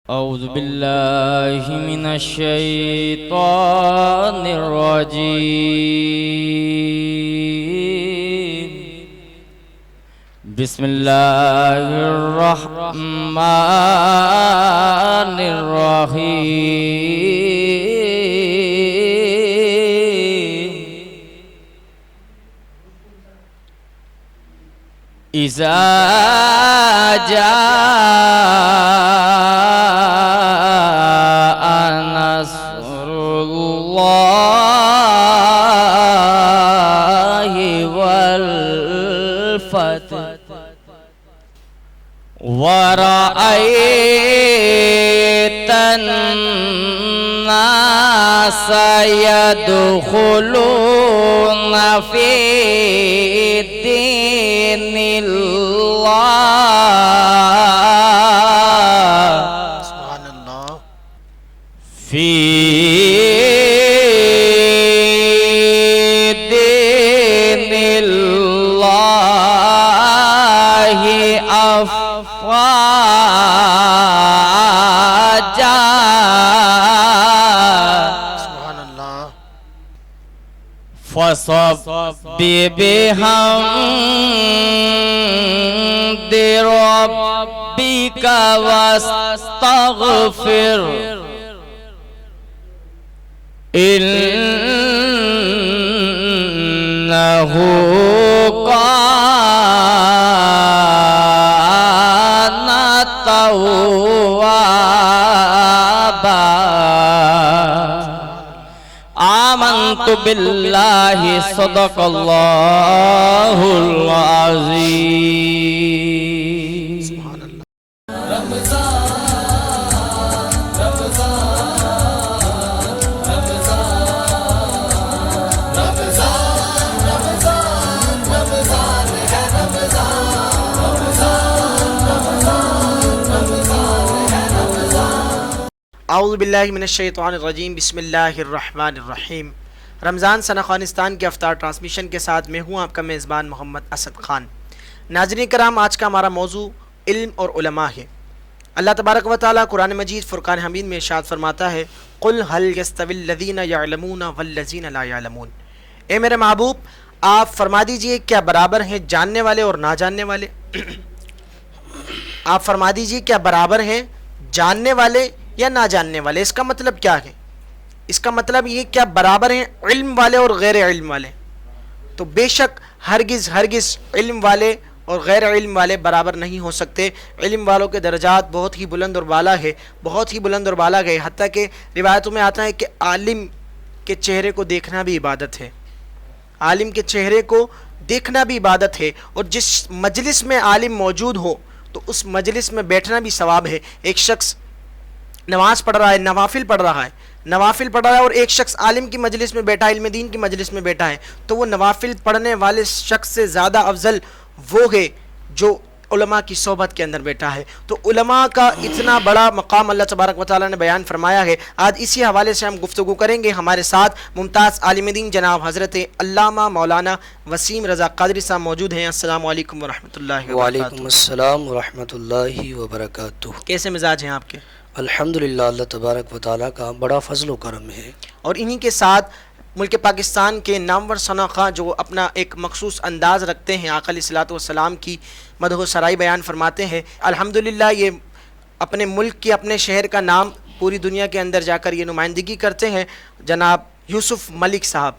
أعوذ بالله من الشيطان الرجيم بسم الله الرحمن الرحيم إذا جاء نصر الله والفتح ورأيت الناس يدخلون في دين الله سبحان اللہ في دين الله أفواجا سبحان اللہ فصب بحمد ربك واستغفر إنه كان توابا آمنت بالله صدق الله العظيم سبحان اللہ اعوذ باللہ من الشیطان الرجیم بسم اللہ الرحمن الرحیم رمضان سنہ افغانستان کے افطار ٹرانسمیشن کے ساتھ میں ہوں آپ کا میزبان محمد اسد خان۔ ناظرین کرام، آج کا ہمارا موضوع علم اور علماء ہے۔ اللہ تبارک و تعالیٰ قرآن مجید فرقان حمید میں ارشاد فرماتا ہے قل هل يستوي الذين يعلمون والذين لا يعلمون، اے میرے محبوب آپ فرما دیجئے کیا برابر ہیں جاننے والے اور نہ جاننے والے؟ آپ فرما دیجئے کیا برابر ہیں جاننے والے یا نہ جاننے والے؟ اس کا مطلب کیا ہے؟ اس کا مطلب یہ کیا برابر ہیں علم والے اور غیر علم والے؟ تو بے شک ہرگز علم والے اور غیر علم والے برابر نہیں ہو سکتے۔ علم والوں کے درجات بہت ہی بلند اور بالا ہے، بہت ہی بلند اور بالا گئے، حتیٰ کہ روایتوں میں آتا ہے کہ عالم کے چہرے کو دیکھنا بھی عبادت ہے، عالم کے چہرے کو دیکھنا بھی عبادت ہے، اور جس مجلس میں عالم موجود ہو تو اس مجلس میں بیٹھنا بھی ثواب ہے۔ ایک شخص نماز پڑھ رہا ہے، نوافل پڑھ رہا ہے اور ایک شخص عالم کی مجلس میں بیٹھا ہے، علم دین کی مجلس میں بیٹھا ہے، تو وہ نوافل پڑھنے والے شخص سے زیادہ افضل وہ ہے جو علماء کی صحبت کے اندر بیٹھا ہے۔ تو علماء کا اتنا بڑا مقام اللہ تبارک و تعالیٰ نے بیان فرمایا ہے۔ آج اسی حوالے سے ہم گفتگو کریں گے۔ ہمارے ساتھ ممتاز عالم دین جناب حضرت علامہ مولانا وسیم رضا قادری صاحب موجود ہیں۔ السلام علیکم ورحمۃ اللہ وبرکاتہ۔ وعلیکم السلام ورحمۃ اللہ وبرکاتہ۔ کیسے مزاج ہیں آپ کے؟ الحمدللہ اللہ تبارک و تعالیٰ کا بڑا فضل و کرم ہے۔ اور انہی کے ساتھ ملک پاکستان کے نامور صنعاء جو اپنا ایک مخصوص انداز رکھتے ہیں، آقا علیہ الصلوۃ والسلام کی مدح و سرائی بیان فرماتے ہیں۔ الحمدللہ یہ اپنے ملک کی، اپنے شہر کا نام پوری دنیا کے اندر جا کر یہ نمائندگی کرتے ہیں۔ جناب یوسف ملک صاحب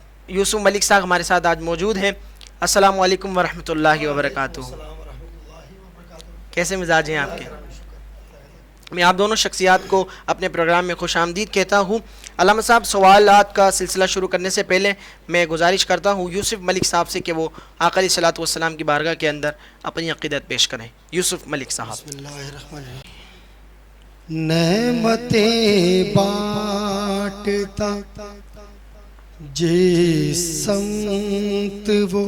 ہمارے ساتھ آج موجود ہیں۔ السلام علیکم ورحمۃ اللہ وبرکاتہ۔ کیسے مزاج ہیں آپ کے؟ میں آپ دونوں شخصیات کو اپنے پروگرام میں خوش آمدید کہتا ہوں۔ علامہ صاحب، سوالات کا سلسلہ شروع کرنے سے پہلے میں گزارش کرتا ہوں یوسف ملک صاحب سے کہ وہ آقا علیہ الصلوۃ والسلام کی بارگاہ کے اندر اپنی عقیدت پیش کریں۔ یوسف ملک صاحب۔ بسم اللہ الرحمن الرحیم۔ نعمتیں بانٹتا جس سمت وہ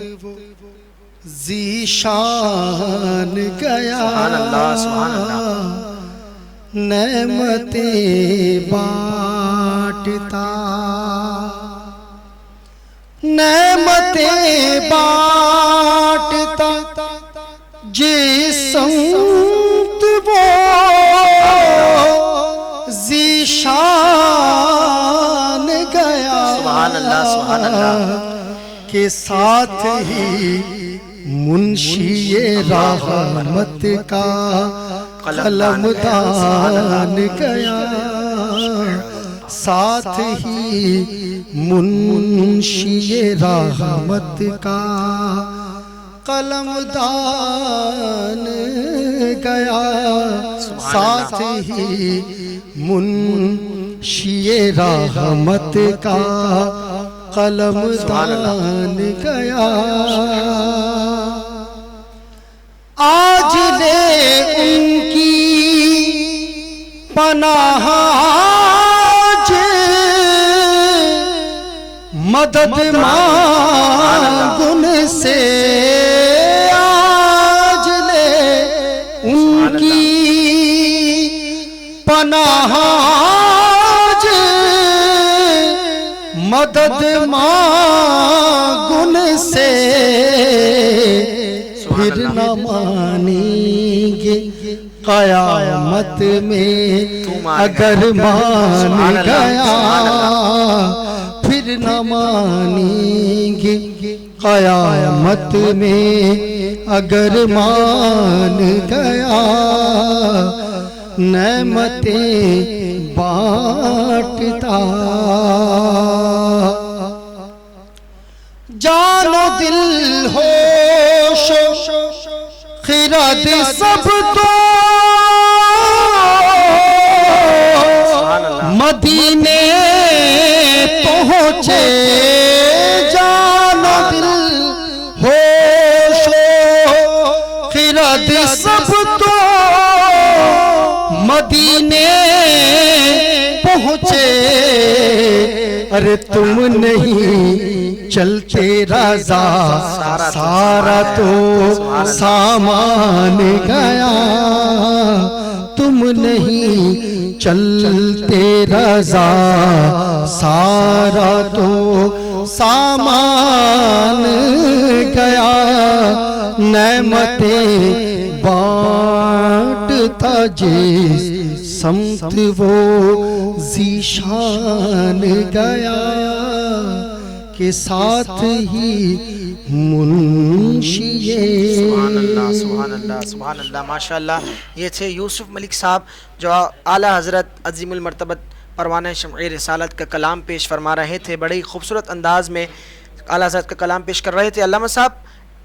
ذیشان گیا سبحان اللہ سبحان اللہ نعمتیں بانٹتا نعمتیں بانٹتا جس سمت وہ ذیشان گیا سبحان اللہ سبحان اللہ کے ساتھ ہی منشی رحمت کا قلمدان گیا ساتھ ہی منشی رحمت کا قلمدان گیا ساتھ ہی منشی رحمت کا قلمدان گیا آج لے ان کی پناہ آج مدد مانگ ان سے آج لے ان کی پناہ آج مدد مانگ ان سے پھر نہ مانیں گے قیامت میں اگر مان گیا پھر نہ مانیں گے قیامت میں اگر مان گیا نعمتیں بانٹتا جان و دل ہوش خرد سب تو مدینے پہنچے جان و دل ہوش خرد سب تو مدینے پہنچے ارے تم نہیں چلتے رضا سارا تو سامان گیا تم نہیں چلتے رضا سارا تو سامان گیا نعمتیں بانٹتا جس سمت وہ ذیشان گیا کے ساتھ ہی منشی سبحان اللہ سبحان اللہ سبحان اللہ ماشاءاللہ یہ تھے یوسف ملک صاحب جو اعلیٰ حضرت عظیم المرتبت پروانہ شمع رسالت کا کلام پیش فرما رہے تھے بڑے ہی خوبصورت انداز میں اعلیٰ حضرت کا کلام پیش کر رہے تھے علامہ صاحب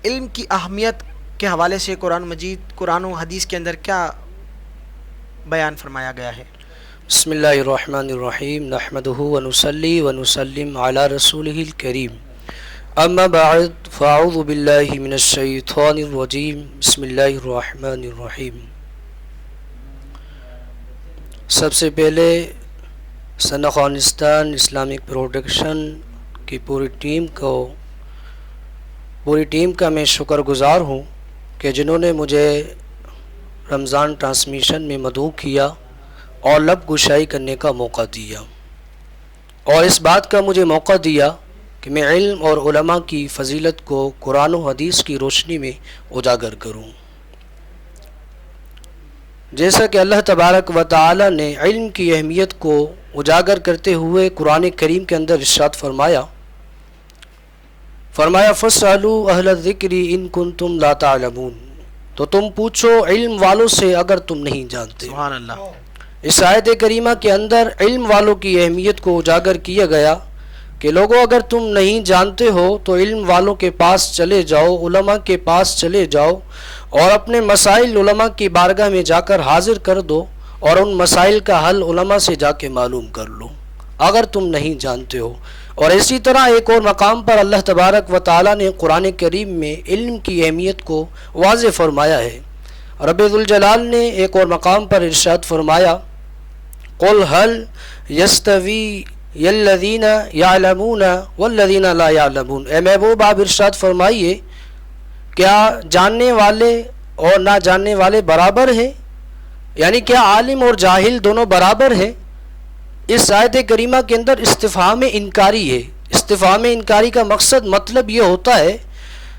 علم کی اہمیت کے حوالے سے قرآن مجید قرآن و حدیث کے اندر کیا بیان فرمایا گیا ہے بسم اللہ الرحمن الرحیم نحمدہ ونصلی ونسلم علی رسولہ الکریم اما بعد فاعوذ باللہ من الشیطان الرجیم بسم اللہ الرحمن الرحیم سب سے پہلے سن افغانستان اسلامک پروڈکشن کی پوری ٹیم کا میں شکر گزار ہوں کہ جنہوں نے مجھے رمضان ٹرانسمیشن میں مدعو کیا اور لب گشائی کرنے کا موقع دیا اور اس بات کا مجھے موقع دیا کہ میں علم اور علماء کی فضیلت کو قرآن و حدیث کی روشنی میں اجاگر کروں جیسا کہ اللہ تبارک و تعالی نے علم کی اہمیت کو اجاگر کرتے ہوئے قرآن کریم کے اندر ارشاد فرمایا فَاسْأَلُوا أَهْلَ الذِّكْرِ إِن كُنتُمْ لَا تَعْلَمُونَ تو تم پوچھو علم والوں سے اگر تم نہیں جانتے سبحان اللہ اس آیت کریمہ کے اندر علم والوں کی اہمیت کو اجاگر کیا گیا کہ لوگوں اگر تم نہیں جانتے ہو تو علم والوں کے پاس چلے جاؤ علماء کے پاس چلے جاؤ اور اپنے مسائل علماء کی بارگاہ میں جا کر حاضر کر دو اور ان مسائل کا حل علماء سے جا کے معلوم کر لو اگر تم نہیں جانتے ہو اور اسی طرح ایک اور مقام پر اللہ تبارک و تعالی نے قرآن کریم میں علم کی اہمیت کو واضح فرمایا ہے رب ذوالجلال نے ایک اور مقام پر ارشاد فرمایا قل هل يستوي الذين يعلمون والذين لا يعلمون اے محبوب آپ ارشاد فرمائیے کیا جاننے والے اور نہ جاننے والے برابر ہیں؟ یعنی کیا عالم اور جاہل دونوں برابر ہیں؟ اس آیت کریمہ کے اندر استفہام انکاری ہے. استفہام انکاری کا مقصد مطلب یہ ہوتا ہے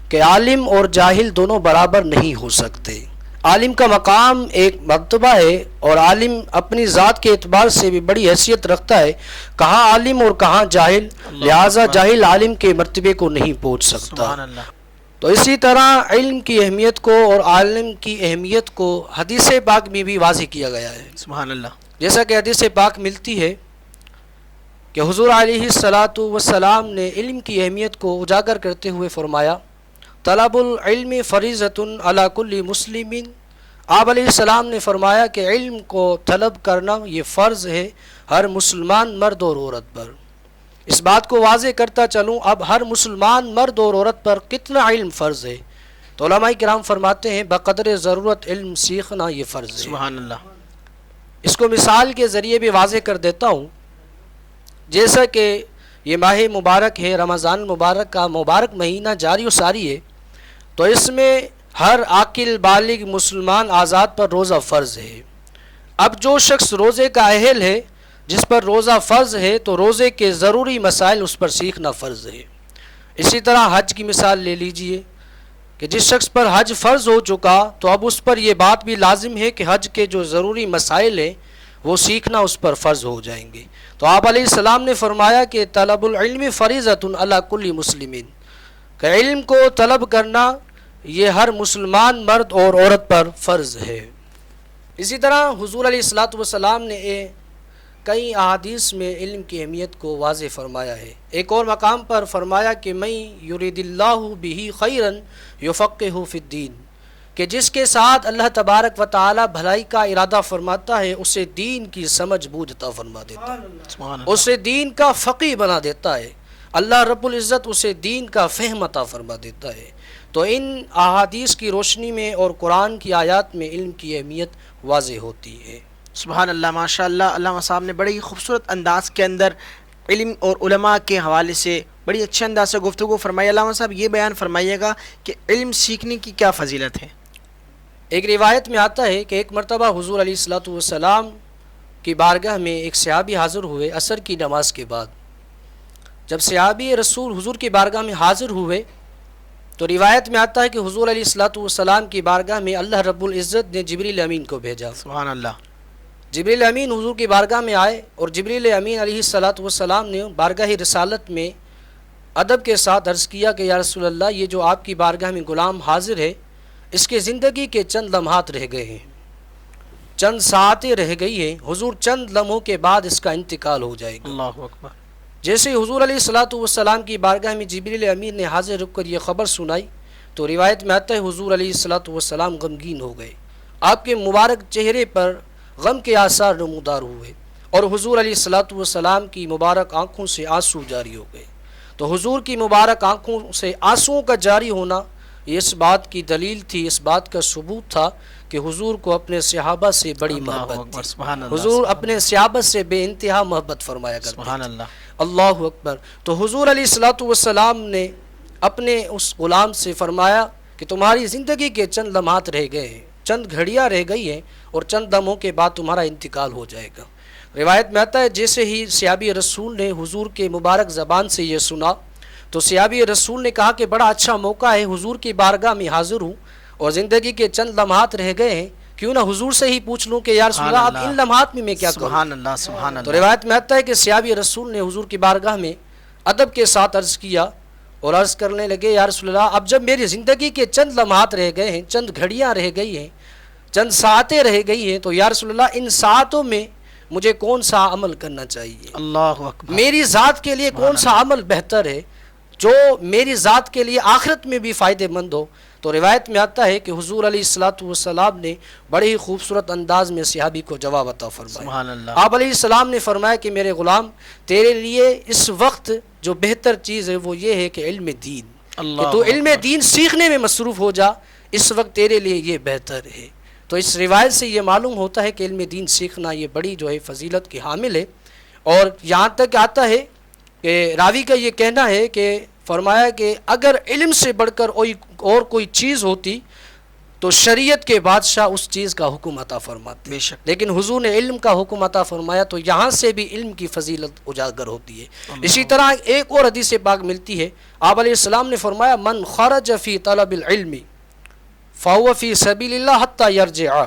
کہ عالم اور جاہل دونوں برابر نہیں ہو سکتے. عالم کا مقام ایک مرتبہ ہے اور عالم اپنی ذات کے اعتبار سے بھی بڑی حیثیت رکھتا ہے. کہاں عالم اور کہاں جاہل، لہٰذا جاہل عالم کے مرتبے کو نہیں پہنچ سکتا. سبحان اللہ. تو اسی طرح علم کی اہمیت کو اور عالم کی اہمیت کو حدیث پاک میں بھی واضح کیا گیا ہے. سبحان اللہ. جیسا کہ حدیث پاک ملتی ہے کہ حضور علیہ الصلاۃ والسلام نے علم کی اہمیت کو اجاگر کرتے ہوئے فرمایا طلب العلم فریضۃ علی کل مسلم. آپ علیہ السلام نے فرمایا کہ علم کو طلب کرنا یہ فرض ہے ہر مسلمان مرد اور عورت پر. اس بات کو واضح کرتا چلوں اب ہر مسلمان مرد اور عورت پر کتنا علم فرض ہے تو علماء کرام فرماتے ہیں بقدر ضرورت علم سیکھنا یہ فرض ہے. سبحان اللہ. اس کو مثال کے ذریعے بھی واضح کر دیتا ہوں. جیسا کہ یہ ماہ مبارک ہے، رمضان مبارک کا مبارک مہینہ جاری و ساری ہے، تو اس میں ہر عاقل بالغ مسلمان آزاد پر روزہ فرض ہے. اب جو شخص روزے کا اہل ہے، جس پر روزہ فرض ہے، تو روزے کے ضروری مسائل اس پر سیکھنا فرض ہے. اسی طرح حج کی مثال لے لیجئے کہ جس شخص پر حج فرض ہو چکا تو اب اس پر یہ بات بھی لازم ہے کہ حج کے جو ضروری مسائل ہیں وہ سیکھنا اس پر فرض ہو جائیں گے. تو آپ علیہ السلام نے فرمایا کہ طلب العلم فریضۃ علی کل مسلم، کہ علم کو طلب کرنا یہ ہر مسلمان مرد اور عورت پر فرض ہے. اسی طرح حضور علیہ الصلاۃ والسلام نے کئی احادیث میں علم کی اہمیت کو واضح فرمایا ہے. ایک اور مقام پر فرمایا کہ میں یرید اللہ بہ خیرا یفقہہ فی الدین، کہ جس کے ساتھ اللہ تبارک و تعالی بھلائی کا ارادہ فرماتا ہے اسے دین کی سمجھ بوجھ عطا فرما دیتا ہے، اسے دین کا فقیہ بنا دیتا ہے. اللہ رب العزت اسے دین کا فہم عطا فرما دیتا ہے. تو ان احادیث کی روشنی میں اور قرآن کی آیات میں علم کی اہمیت واضح ہوتی ہے. سبحان اللہ. ماشاء اللہ. علامہ صاحب نے بڑے ہی خوبصورت انداز کے اندر علم اور علماء کے حوالے سے بڑی اچھے انداز سے گفتگو فرمائی. علامہ صاحب یہ بیان فرمائیے گا کہ علم سیکھنے کی کیا فضیلت ہے؟ ایک روایت میں آتا ہے کہ ایک مرتبہ حضور علیہ الصلاۃ والسلام کی بارگاہ میں ایک صحابی حاضر ہوئے عصر کی نماز کے بعد. جب صحابی رسول حضور کی بارگاہ میں حاضر ہوئے تو روایت میں آتا ہے کہ حضور علیہ الصلاۃ والسلام کی بارگاہ میں اللہ رب العزت نے جبریل امین کو بھیجا. سبحان اللہ. جبریل امین حضور کی بارگاہ میں آئے اور جبریل امین علیہ الصلاۃ والسلام نے بارگاہ رسالت میں ادب کے ساتھ عرض کیا کہ یا رسول اللہ، یہ جو آپ کی بارگاہ میں غلام حاضر ہے اس کے زندگی کے چند لمحات رہ گئے ہیں، چند ساعتیں رہ گئی ہیں، حضور چند لمحوں کے بعد اس کا انتقال ہو جائے گا. اللہ اکبر. جیسے حضور علیہ الصلاۃ والسلام کی بارگاہ میں جبریل امین نے حاضر رک کر یہ خبر سنائی تو روایت میں آتا ہے حضور علیہ الصلاۃ والسلام غمگین ہو گئے. آپ کے مبارک چہرے پر غم کے آثار نمودار ہوئے اور حضور علیہ الصلاۃ والسلام کی مبارک آنکھوں سے آنسو جاری ہو گئے. تو حضور کی مبارک آنکھوں سے آنسوؤں کا جاری ہونا یہ اس بات کی دلیل تھی، اس بات کا ثبوت تھا کہ حضور کو اپنے صحابہ سے بڑی محبت تھی. حضور اپنے صحابہ سے بے انتہا محبت فرمایا کرتے سبحان تھے. اللہ. اللہ اکبر. تو حضور علیہ الصلاۃ والسلام نے اپنے اس غلام سے فرمایا کہ تمہاری زندگی کے چند لمحات رہ گئے ہیں، چند گھڑیاں رہ گئی ہیں اور چند لمحوں کے بعد تمہارا انتقال ہو جائے گا. روایت میں آتا ہے جیسے ہی صحابی رسول نے حضور کے مبارک زبان سے یہ سنا تو صحابی رسول نے کہا کہ بڑا اچھا موقع ہے، حضور کی بارگاہ میں حاضر ہوں اور زندگی کے چند لمحات رہ گئے ہیں، کیوں نہ حضور سے ہی پوچھ لوں کہ یا رسول اللہ اب ان لمحات میں کیا کروں. سبحان اللہ. سبحان اللہ. تو روایت میں آتا ہے کہ صحابی رسول نے حضور کی بارگاہ میں ادب کے ساتھ عرض کیا اور عرض کرنے لگے یا رسول اللہ اب جب میری زندگی کے چند لمحات رہ گئے ہیں، چند گھڑیاں رہ گئی ہیں، چند ساعتیں رہ گئی ہیں، تو یا رسول اللہ ان ساعتوں میں مجھے کون سا عمل کرنا چاہیے؟ اللہ اکبر. میری ذات کے لیے کون سا عمل بہتر ہے جو میری ذات کے لیے آخرت میں بھی فائدہ مند ہو؟ تو روایت میں آتا ہے کہ حضور علیہ الصلاۃ والسلام نے بڑے ہی خوبصورت انداز میں صحابی کو جواب عطا فرمایا. سبحان اللہ. آپ علیہ السلام نے فرمایا کہ میرے غلام تیرے لیے اس وقت جو بہتر چیز ہے وہ یہ ہے کہ علم دین، کہ تو علم دین سیکھنے میں مصروف ہو جا، اس وقت تیرے لیے یہ بہتر ہے. تو اس روایت سے یہ معلوم ہوتا ہے کہ علم دین سیکھنا یہ بڑی جو ہے فضیلت کی حامل ہے. اور یہاں تک آتا ہے کہ راوی کا یہ کہنا ہے کہ فرمایا کہ اگر علم سے بڑھ کر اور کوئی چیز ہوتی تو شریعت کے بادشاہ اس چیز کا حکم عطا فرماتے، بے شک، لیکن حضور نے علم کا حکم عطا فرمایا تو یہاں سے بھی علم کی فضیلت اجاگر ہوتی ہے۔ اسی طرح ایک اور حدیث پاک ملتی ہے، آپ علیہ السلام نے فرمایا من خرج فی طلب العلم فهو فی سبیل اللہ حتی یرجع۔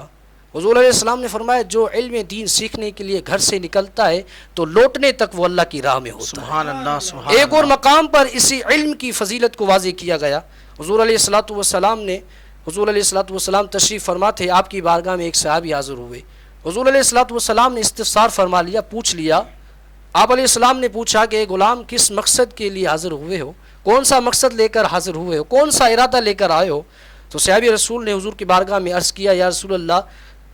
حضور علیہ السلام نے فرمایا جو علم دین سیکھنے کے لیے گھر سے نکلتا ہے تو لوٹنے تک وہ اللہ کی راہ میں ہوتا ہے۔ سبحان اللہ، سبحان ایک اور اللہ۔ مقام پر اسی علم کی فضیلت کو واضح کیا گیا۔ حضور علیہ الصلوۃ والسلام تشریف فرما تھے، آپ کی بارگاہ میں ایک صحابی حاضر ہوئے۔ حضور علیہ الصلوۃ والسلام نے استفسار فرما لیا، پوچھ لیا۔ آپ علیہ السلام نے پوچھا کہ غلام کس مقصد کے لیے حاضر ہوئے ہو، کون سا مقصد لے کر حاضر ہوئے ہو، کون سا ارادہ لے کر آئے ہو؟ تو صحابی رسول نے حضور کی بارگاہ میں عرض کیا، یا رسول اللہ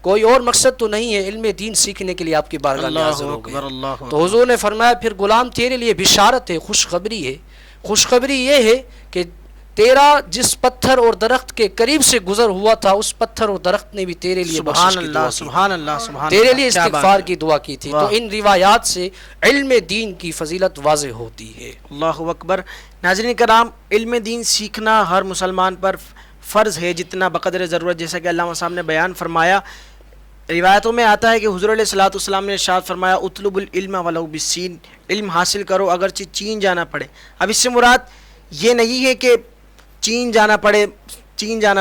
کوئی اور مقصد تو نہیں ہے، علم دین سیکھنے کے لیے آپ کی بارگاہ میں حاضر ہو گئے۔ اللہ تو حضور نے فرمایا پھر غلام تیرے لیے بشارت ہے، خوشخبری ہے۔ خوشخبری یہ ہے کہ تیرا جس پتھر اور درخت کے قریب سے گزر ہوا تھا اس پتھر اور درخت نے بھی تیرے لیے سبحان بخشش کی اللہ، دعا کی، سبحان اللہ، سبحان تیرے اللہ، لیے کیا بات استغفار ہے۔ کی دعا کی تھی۔ تو واہ۔ ان روایات سے علم دین کی فضیلت واضح ہوتی ہے۔ اللہ اکبر۔ ناظرین کرام، علم دین سیکھنا ہر مسلمان پر فرض ہے جتنا بقدر ضرورت، جیسا کہ علامہ صاحب نے بیان فرمایا۔ روایتوں میں آتا ہے کہ حضور علیہ الصلوۃ والسلام نے ارشاد فرمایا اطلب العلم ولو بالسین، علم حاصل کرو اگرچہ چین جانا پڑے۔ اب اس سے مراد یہ نہیں ہے کہ چین جانا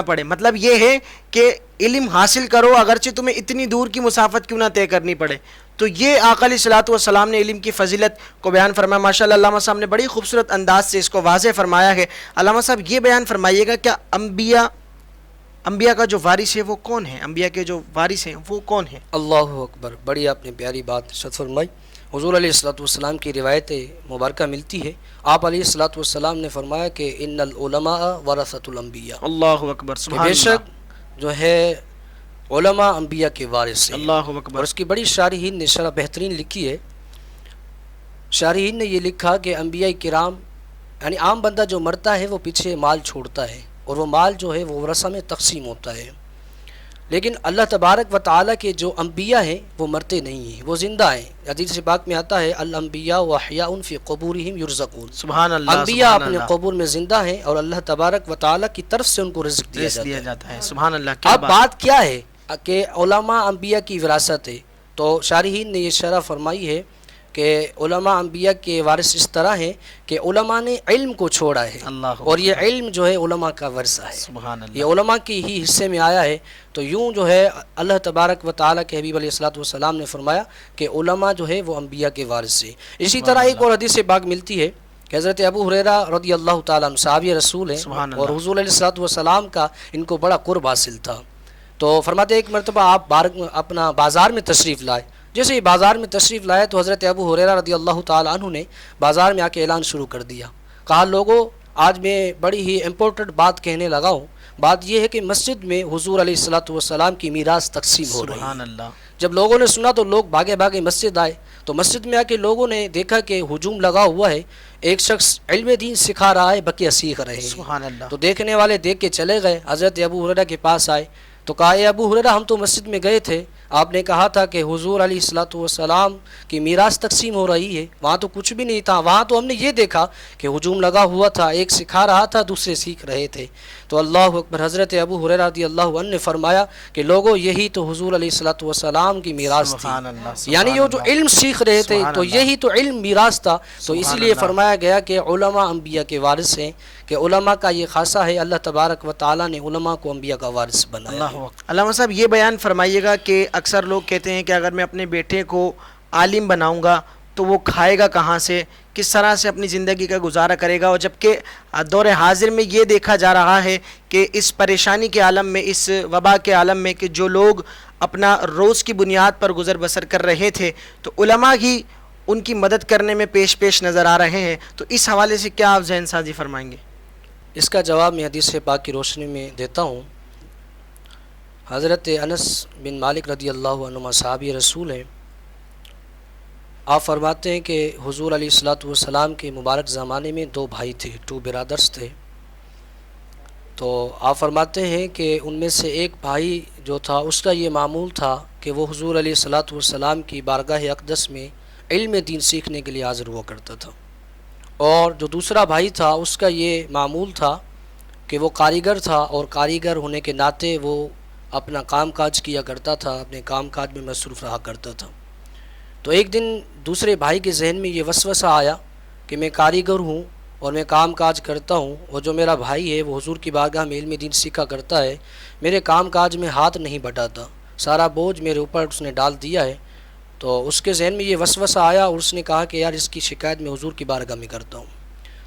پڑے، مطلب یہ ہے کہ علم حاصل کرو اگرچہ تمہیں اتنی دور کی مسافت کیوں نہ طے کرنی پڑے۔ تو یہ آقا علیہ الصلوۃ والسلام نے علم کی فضیلت کو بیان فرمایا۔ ماشاءاللہ علامہ صاحب نے بڑی خوبصورت انداز سے اس کو واضح فرمایا ہے۔ علامہ صاحب یہ بیان فرمائیے گا کیا انبیاء کا جو وارث ہے وہ کون ہے؟ انبیاء کے جو وارث ہیں وہ کون ہیں؟ اللہ اکبر، بڑی آپ نے پیاری بات ارشاد فرمائی۔ حضور علیہ الصلوۃ والسلام کی روایت مبارکہ ملتی ہے، آپ علیہ الصلوۃ والسلام نے فرمایا کہ ان العلماء ورثۃ الانبیاء، اللہ اکبر، کہ سبحان بے اللہ، شک جو ہے علماء انبیاء کے وارث ہیں۔ اللہ اکبر۔ اور اس کی بڑی شارحین نے شرح بہترین لکھی ہے۔ شارحین نے یہ لکھا کہ انبیاء کرام یعنی عام بندہ جو مرتا ہے وہ پیچھے مال چھوڑتا ہے اور وہ مال جو ہے وہ ورثہ میں تقسیم ہوتا ہے، لیکن اللہ تبارک و تعالیٰ کے جو انبیاء ہیں وہ مرتے نہیں ہیں، وہ زندہ ہیں۔ حدیث پاک میں آتا ہے الانبیاء واحیاء فی قبورہم یرزقون، سبحان اللہ، انبیاء سبحان اپنے اللہ، قبور میں زندہ ہیں اور اللہ تبارک و تعالیٰ کی طرف سے ان کو رزق دیا رزق جاتا دیا ہے۔ جاتا ہے۔ سبحان اللہ، کیا اب بات کیا ہے کہ علماء انبیاء کی وراثت ہے، تو شارحین نے یہ شرح فرمائی ہے کہ علماء انبیاء کے وارث اس طرح ہیں کہ علماء نے علم کو چھوڑا ہے اللہ اور یہ علم جو ہے علماء کا ورثہ ہے، سبحان اللہ، یہ علماء کی ہی حصے میں آیا ہے۔ تو یوں جو ہے اللہ تبارک و تعالیٰ کے حبیب علیہ الصلوۃ والسلام نے فرمایا کہ علماء جو ہے وہ انبیاء کے وارث ہیں۔ اسی طرح ایک اور حدیث پاک ملتی ہے کہ حضرت ابو ہریرہ رضی اللہ تعالیٰ عنہ صحابی رسول ہیں سبحان اور اللہ، حضور علیہ الصلوۃ والسلام کا ان کو بڑا قرب حاصل تھا۔ تو فرماتے ایک مرتبہ آپ اپنا بازار میں تشریف لائے، جیسے ہی بازار میں تشریف لائے تو حضرت ابو ہریرہ رضی اللہ تعالیٰ عنہ نے بازار میں آ کے اعلان شروع کر دیا، کہا لوگوں آج میں بڑی ہی امپورٹنٹ بات کہنے لگا ہوں۔ بات یہ ہے کہ مسجد میں حضور علیہ الصلوۃ والسلام کی میراث تقسیم ہو رہی سبحان ہے۔ اللہ، جب لوگوں نے سنا تو لوگ بھاگے بھاگے مسجد آئے، تو مسجد میں آ کے لوگوں نے دیکھا کہ ہجوم لگا ہوا ہے، ایک شخص علم دین سکھا رہا ہے، بقیہ سیکھ رہے ہیں۔ سبحان اللہ، تو دیکھنے والے دیکھ کے چلے گئے، حضرت ابو ہریرہ کے پاس آئے تو کہا اے ابو ہریرہ ہم تو مسجد میں گئے تھے، آپ نے کہا تھا کہ حضور علیہ الصلوۃ والسلام کی میراث تقسیم ہو رہی ہے، وہاں تو کچھ بھی نہیں تھا، وہاں تو ہم نے یہ دیکھا کہ ہجوم لگا ہوا تھا، ایک سکھا رہا تھا دوسرے سیکھ رہے تھے۔ تو اللہ اکبر، حضرت ابو ہریرہ رضی اللہ عنہ نے فرمایا کہ لوگوں یہی تو حضور علیہ الصلوۃ والسلام کی میراث تھی، سبحان اللہ، سبحان یعنی یہ جو اللہ، علم سیکھ رہے تھے سبحان تو اللہ، یہی تو علم میراث تھا۔ تو اسی سبحان لیے اللہ، فرمایا گیا کہ علماء انبیاء کے وارث ہیں، کہ علماء کا یہ خاصہ ہے، اللہ تبارک و تعالیٰ نے علماء کو انبیاء کا وارث بنایا ہے۔ علامہ صاحب یہ بیان فرمائیے گا کہ اکثر لوگ کہتے ہیں کہ اگر میں اپنے بیٹے کو عالم بناؤں گا تو وہ کھائے گا کہاں سے، کس طرح سے اپنی زندگی کا گزارا کرے گا، اور جبکہ دور حاضر میں یہ دیکھا جا رہا ہے کہ اس پریشانی کے عالم میں، اس وبا کے عالم میں کہ جو لوگ اپنا روز کی بنیاد پر گزر بسر کر رہے تھے تو علماء ہی ان کی مدد کرنے میں پیش نظر آ رہے ہیں، تو اس حوالے سے کیا آپ ذہن سازی فرمائیں گے؟ اس کا جواب میں حدیث پاک کی روشنی میں دیتا ہوں۔ حضرت انس بن مالک رضی اللہ عنہ صحابی رسول ہیں، آپ فرماتے ہیں کہ حضور علیہ الصلوۃ والسلام کے مبارک زمانے میں دو بھائی تھے، 2 برادرز تھے۔ تو آپ فرماتے ہیں کہ ان میں سے ایک بھائی جو تھا اس کا یہ معمول تھا کہ وہ حضور علیہ الصلوۃ والسلام کی بارگاہ اقدس میں علم دین سیکھنے کے لیے حاضر ہوا کرتا تھا، اور جو دوسرا بھائی تھا اس کا یہ معمول تھا کہ وہ کاریگر تھا، اور کاریگر ہونے کے ناطے وہ اپنا کام کاج کیا کرتا تھا، اپنے کام کاج میں مصروف رہا کرتا تھا۔ تو ایک دن دوسرے بھائی کے ذہن میں یہ وسوسہ آیا کہ میں کاریگر ہوں اور میں کام کاج کرتا ہوں، اور جو میرا بھائی ہے وہ حضور کی بارگاہ میں علم دین سیکھا کرتا ہے، میرے کام کاج میں ہاتھ نہیں بٹاتا، سارا بوجھ میرے اوپر اس نے ڈال دیا ہے۔ تو اس کے ذہن میں یہ وسوسہ آیا اور اس نے کہا کہ یار اس کی شکایت میں حضور کی بارگاہ میں کرتا ہوں۔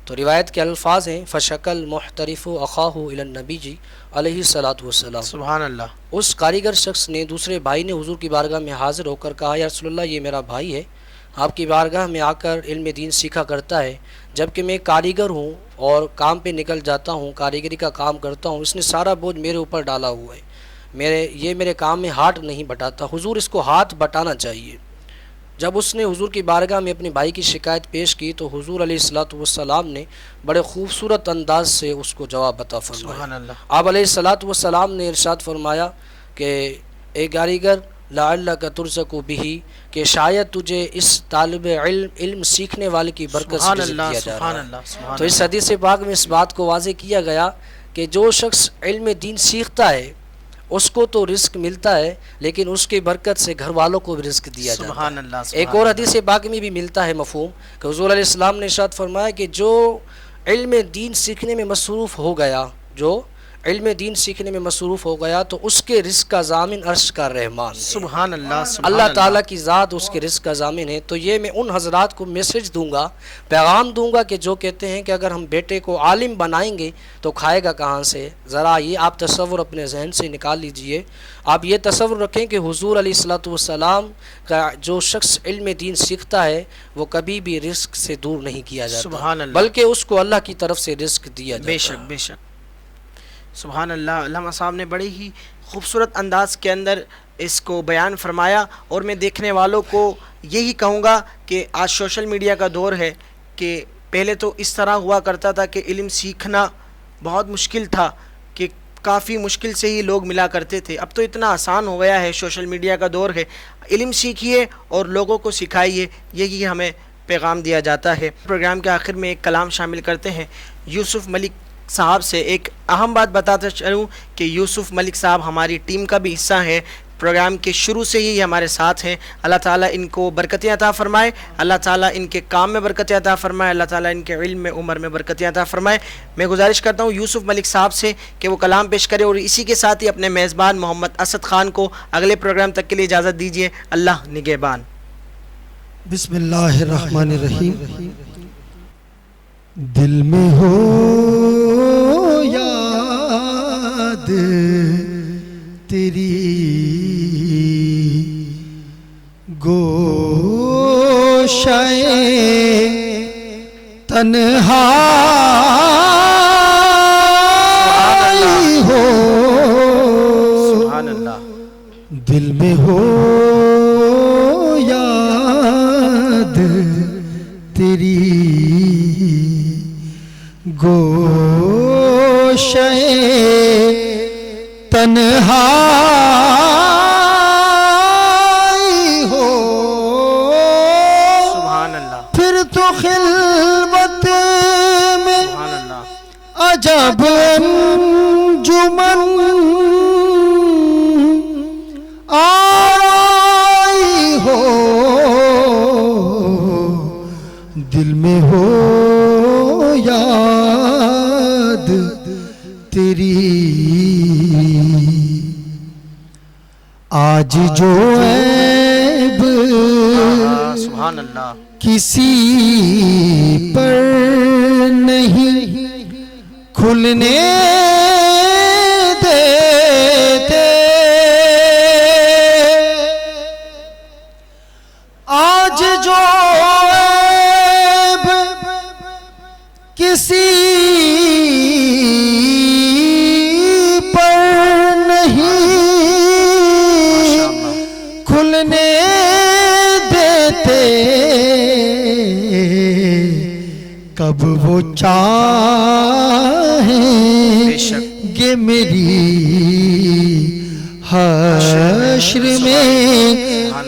تو روایت کے الفاظ ہیں فشکل محترف اخاہ الی النبی جی علیہ الصلاۃ والسلام۔ سبحان اللہ۔ اس کاریگر شخص نے، دوسرے بھائی نے حضور کی بارگاہ میں حاضر ہو کر کہا یا رسول اللہ یہ میرا بھائی ہے، آپ کی بارگاہ میں آ کر علم دین سیکھا کرتا ہے، جبکہ میں کاریگر ہوں اور کام پہ نکل جاتا ہوں، کاریگری کا کام کرتا ہوں، اس نے سارا بوجھ میرے اوپر ڈالا ہوا ہے، میرے کام میں ہاتھ نہیں بٹاتا، حضور اس کو ہاتھ بٹانا چاہیے۔ جب اس نے حضور کی بارگاہ میں اپنے بھائی کی شکایت پیش کی تو حضور علیہ الصلاۃ والسلام نے بڑے خوبصورت انداز سے اس کو جواب عطا فرمایا۔ سبحان اللہ۔ آپ علیہ الصلاۃ والسلام نے ارشاد فرمایا کہ اے کاریگر لعلک ترزق بہ، کہ شاید تجھے اس طالب علم سیکھنے والے کی برکت سے رزق دیا جا رہا ہے۔ تو اس حدیث پاک میں اس بات کو واضح کیا گیا کہ جو شخص علم دین سیکھتا ہے اس کو تو رزق ملتا ہے، لیکن اس کی برکت سے گھر والوں کو بھی رزق دیا جاتا ہے۔ سبحان اللہ۔ ایک اور حدیث پاک میں بھی ملتا ہے مفہوم کہ حضور علیہ السلام نے ارشاد فرمایا کہ جو علم دین سیکھنے میں مصروف ہو گیا، جو علم دین سیکھنے میں مصروف ہو گیا تو اس کے رزق کا ضامن عرش کا رحمان ہے۔ سبحان اللہ۔ سبحان اللہ تعالیٰ کی ذات اس کے رزق کا ضامن ہے۔ تو یہ میں ان حضرات کو میسج دوں گا، پیغام دوں گا کہ جو کہتے ہیں کہ اگر ہم بیٹے کو عالم بنائیں گے تو کھائے گا کہاں سے، ذرا یہ آپ تصور اپنے ذہن سے نکال لیجئے۔ آپ یہ تصور رکھیں کہ حضور علیہ الصلاۃ والسلام کا جو شخص علم دین سیکھتا ہے وہ کبھی بھی رزق سے دور نہیں کیا جاتا، سبحان اللہ، بلکہ اس کو اللہ کی طرف سے رزق دیا جاتا ہے۔ بے شک بے شک۔ سبحان اللہ۔ علامہ صاحب نے بڑی ہی خوبصورت انداز کے اندر اس کو بیان فرمایا، اور میں دیکھنے والوں کو یہی کہوں گا کہ آج سوشل میڈیا کا دور ہے کہ پہلے تو اس طرح ہوا کرتا تھا کہ علم سیکھنا بہت مشکل تھا، کہ کافی مشکل سے ہی لوگ ملا کرتے تھے۔ اب تو اتنا آسان ہو گیا ہے، سوشل میڈیا کا دور ہے، علم سیکھیے اور لوگوں کو سکھائیے، یہی ہمیں پیغام دیا جاتا ہے۔ پروگرام کے آخر میں ایک کلام شامل کرتے ہیں یوسف ملک صاحب سے۔ ایک اہم بات بتاتا چلوں کہ یوسف ملک صاحب ہماری ٹیم کا بھی حصہ ہیں، پروگرام کے شروع سے ہی ہمارے ساتھ ہیں۔ اللہ تعالیٰ ان کو برکتیں عطا فرمائے، اللہ تعالیٰ ان کے کام میں برکتیں عطا فرمائے، اللہ تعالیٰ ان کے علم میں، عمر میں برکتیں عطا فرمائے۔ میں گزارش کرتا ہوں یوسف ملک صاحب سے کہ وہ کلام پیش کرے، اور اسی کے ساتھ ہی اپنے میزبان محمد اسد خان کو اگلے پروگرام تک کے لیے اجازت دیجیے۔ اللہ نگہبان۔ بسم اللہ الرحمن الرحیم۔ دل میں ہو یاد تیری گوشے تنہائی ہو، سبحان اللہ۔ دل میں ہو یاد تیری گوشے تنہائی ہو، سبحان اللہ۔ پھر تو خلوت میں سبحان اللہ۔ عجب انجمن آئی ہو، دل میں ہو یاد تیری آج جو عیب سبحان اللہ۔ کسی پر نہیں کھلنے دیتے، آج جو عیب کسی پر نہیں کھلنے دیتے، کب وہ چاہیں گے میری حشر میں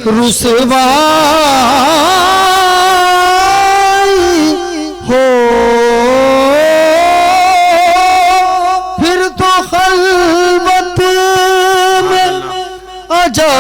رسوائی ہو،